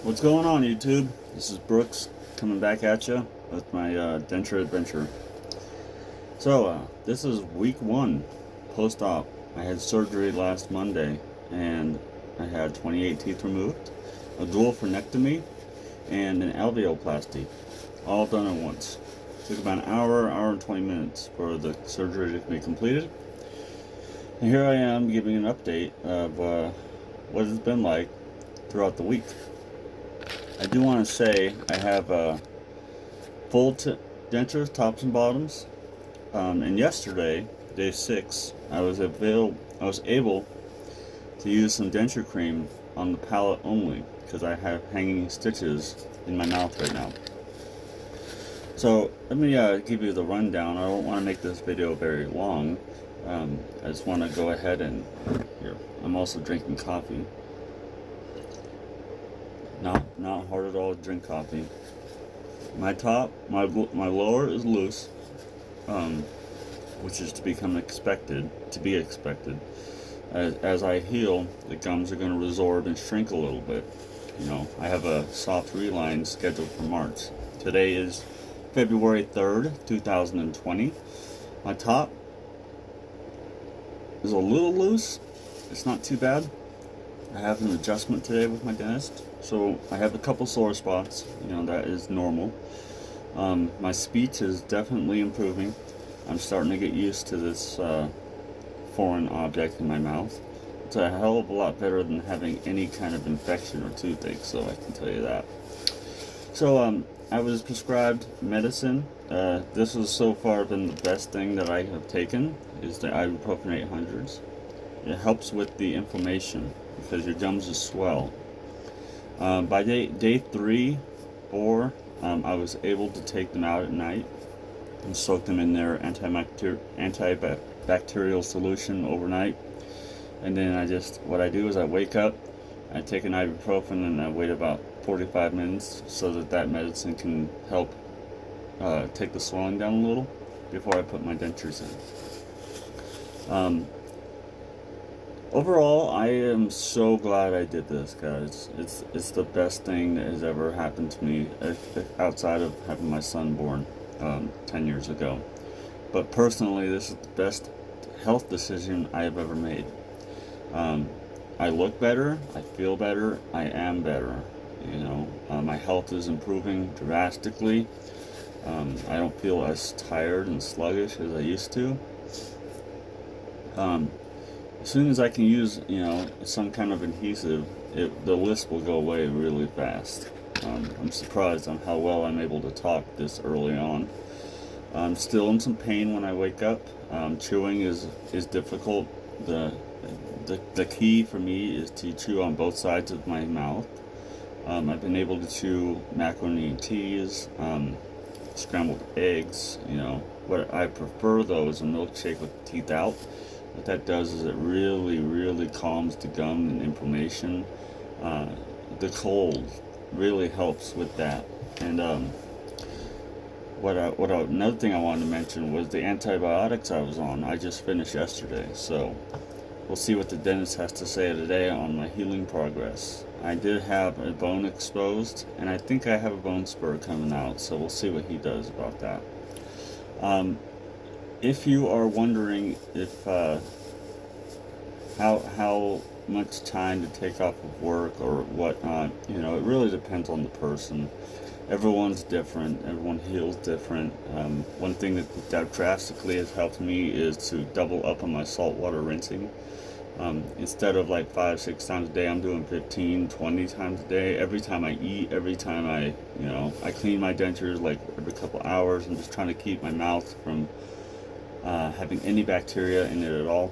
What's going on, YouTube? This is Brooks coming back at you with my denture adventure. So, this is week one post-op. I had surgery last Monday and I had 28 teeth removed, a dual frenectomy, and an alveoplasty, all done at once. It took about an hour and 20 minutes for the surgery to be completed. And here I am giving an update of what it's been like throughout the week. I do want to say I have full dentures, tops and bottoms, and yesterday, day 6, I was able to use some denture cream on the palate only because I have hanging stitches in my mouth right now. So let me give you the rundown. I don't want to make this video very long. I just want to go ahead and here. I'm also drinking coffee. Not hard at all to drink coffee. My lower is loose, which is to be expected. As I heal, the gums are going to resorb and shrink a little bit. You know, I have a soft reline scheduled for March. Today is February 3rd, 2020. My top is a little loose. It's not too bad. I have an adjustment today with my dentist, so I have a couple sore spots. You know, that is normal. My speech is definitely improving. I'm starting to get used to this foreign object in my mouth. It's a hell of a lot better than having any kind of infection or toothache, so I can tell you that. So I was prescribed medicine. This has so far been the best thing that I have taken, is the ibuprofen 800s. It helps with the inflammation because your gums just swell. By day 3, 4, I was able to take them out at night and soak them in their antibacterial solution overnight. And then what I do is I wake up, I take an ibuprofen, and I wait about 45 minutes so that medicine can help take the swelling down a little before I put my dentures in. Overall, I am so glad I did this, guys. It's the best thing that has ever happened to me outside of having my son born 10 years ago. But personally, this is the best health decision I have ever made. I look better, I feel better, I am better. You know, my health is improving drastically. I don't feel as tired and sluggish as I used to. As soon as I can use, you know, some kind of adhesive, the lisp will go away really fast. I'm surprised on how well I'm able to talk this early on. I'm still in some pain when I wake up. Chewing is difficult. The key for me is to chew on both sides of my mouth. I've been able to chew macaroni and cheese, scrambled eggs. You know, what I prefer though is a milkshake with the teeth out. What that does is it really calms the gum and inflammation. The cold really helps with that. And another thing I wanted to mention was the antibiotics I was on. I just finished yesterday, so we'll see what the dentist has to say today on my healing progress. I did have a bone exposed, and I think I have a bone spur coming out, so we'll see what he does about that. If you are wondering if how much time to take off of work or whatnot, you know, it really depends on the person. Everyone's different. Everyone heals different. One thing that drastically has helped me is to double up on my saltwater rinsing. Instead of like 5-6 times a day, I'm doing 15-20 times a day. Every time I eat, every time I clean my dentures like every couple hours. I'm just trying to keep my mouth from having any bacteria in it at all.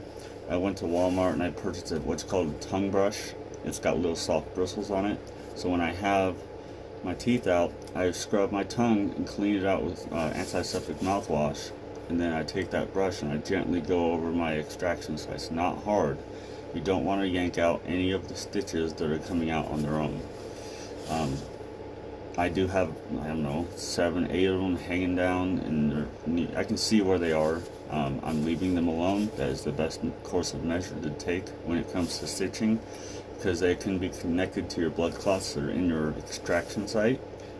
I went to Walmart and I purchased what's called a tongue brush. It's got little soft bristles on it. So when I have my teeth out, I scrub my tongue and clean it out with antiseptic mouthwash. And then I take that brush and I gently go over my extraction sites, not hard. You don't want to yank out any of the stitches that are coming out on their own. I do have, I don't know, 7, 8 of them hanging down, and I can see where they are. I'm leaving them alone. That is the best course of measure to take when it comes to stitching, because they can be connected to your blood clots that are in your extraction site.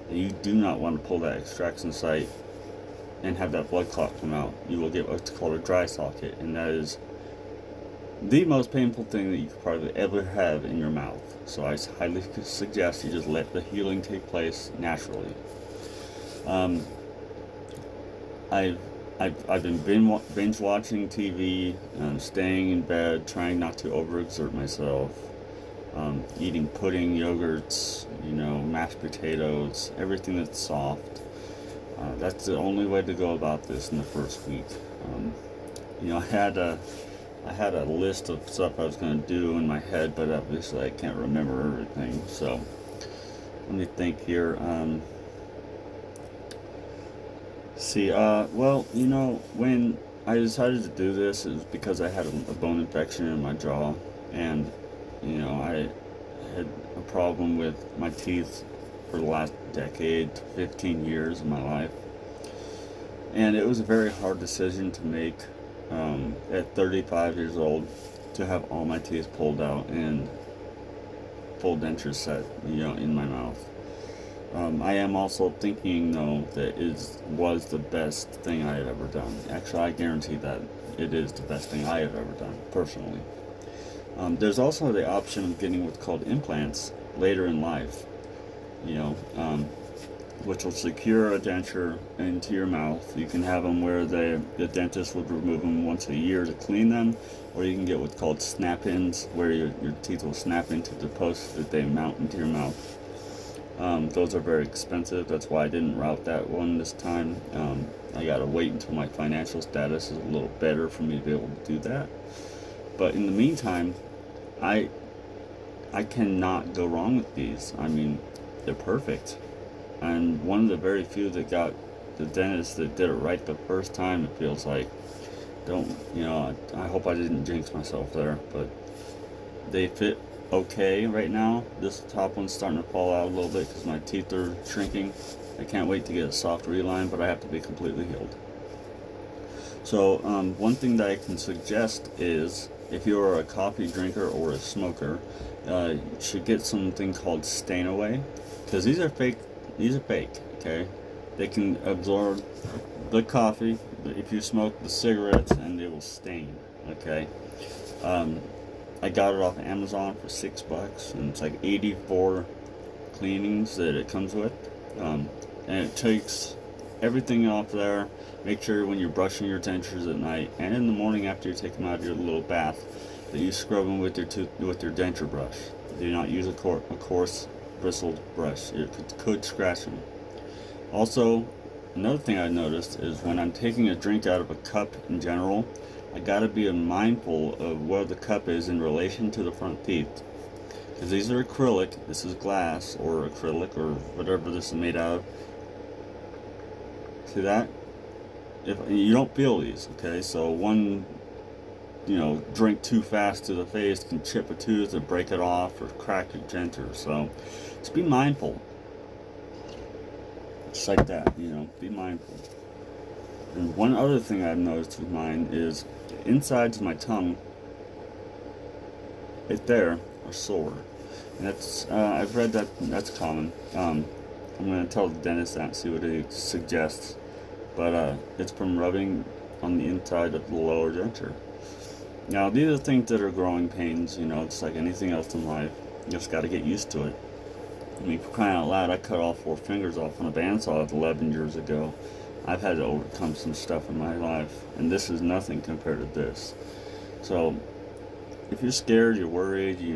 And you do not want to pull that extraction site and have that blood clot come out. You will get what's called a dry socket, and that is the most painful thing that you could probably ever have in your mouth. So I highly suggest you just let the healing take place naturally. I've been binge watching TV, staying in bed, trying not to overexert myself, eating pudding, yogurts, mashed potatoes, everything that's soft. That's the only way to go about this in the first week. I had a list of stuff I was going to do in my head, but obviously I can't remember everything. So let me think here. When I decided to do this, it was because I had a bone infection in my jaw, and I had a problem with my teeth for the last decade to 15 years of my life, and it was a very hard decision to make at 35 years old to have all my teeth pulled out and full dentures set in my mouth. I am also thinking, though, that it was the best thing I have ever done. Actually, I guarantee that it is the best thing I have ever done, personally. There's also the option of getting what's called implants later in life, which will secure a denture into your mouth. You can have them where the dentist would remove them once a year to clean them, or you can get what's called snap-ins, where your teeth will snap into the posts that they mount into your mouth. Those are very expensive. That's why I didn't route that one this time. I gotta wait until my financial status is a little better for me to be able to do that. But in the meantime, I cannot go wrong with these. I mean, they're perfect. I'm one of the very few that got the dentist that did it right the first time, it feels like. I hope I didn't jinx myself there, but they fit okay right now. This top one's starting to fall out a little bit because my teeth are shrinking. I can't wait to get a soft reline, but I have to be completely healed. So one thing that I can suggest is, if you're a coffee drinker or a smoker, you should get something called Stain Away, because these are fake, okay? They can absorb the coffee if you smoke the cigarettes, and they will stain, okay? I got it off Amazon for $6, and it's like 84 cleanings that it comes with, and it takes everything off there. Make sure when you're brushing your dentures at night and in the morning after you take them out of your little bath, that you scrub them with your denture brush. Do not use a coarse bristled brush. It could scratch them. Also, another thing I noticed is when I'm taking a drink out of a cup in general, I gotta be mindful of where the cup is in relation to the front teeth. Because these are acrylic, this is glass or acrylic or whatever this is made out of. See that? If you don't feel these, okay? So one, drink too fast to the face can chip a tooth or break it off or crack your denture. So just be mindful. Just like that, be mindful. And one other thing I've noticed with mine is the insides of my tongue, right there, are sore. And that's, I've read that that's common. I'm going to tell the dentist that and see what he suggests. But it's from rubbing on the inside of the lower denture. Now, these are things that are growing pains, it's like anything else in life. You just got to get used to it. I mean, for crying out loud, I cut all 4 fingers off on a bandsaw 11 years ago. I've had to overcome some stuff in my life, and this is nothing compared to this. So, if you're scared, you're worried, and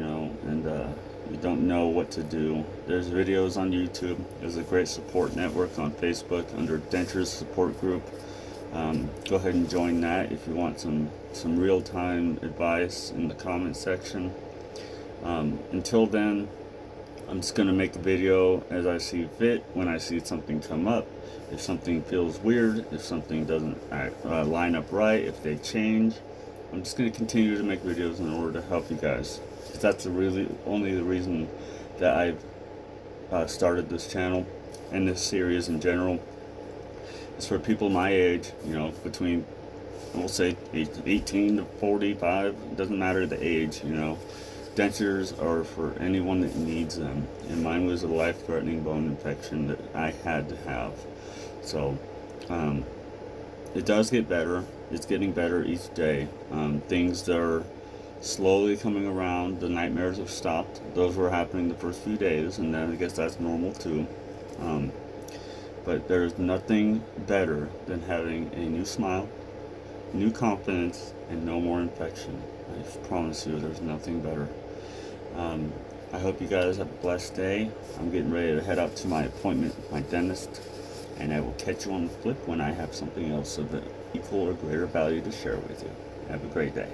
you don't know what to do, there's videos on YouTube. There's a great support network on Facebook under Dentures Support Group. Go ahead and join that if you want some real-time advice in the comment section. Until then, I'm just going to make a video as I see fit when I see something come up. If something feels weird, if something doesn't line up right, if they change, I'm just going to continue to make videos in order to help you guys. Because that's only the reason that I've started this channel and this series in general. It's for people my age, between, we'll say 18 to 45, it doesn't matter the age, Dentures are for anyone that needs them, and mine was a life-threatening bone infection that I had to have. So it does get better. It's getting better each day. Things that are slowly coming around. The nightmares have stopped. Those were happening the first few days, and then I guess that's normal too. But there's nothing better than having a new smile, new confidence, and no more infection. I promise you, there's nothing better. I hope you guys have a blessed day. I'm getting ready to head up to my appointment with my dentist, and I will catch you on the flip when I have something else of equal or greater value to share with you. Have a great day.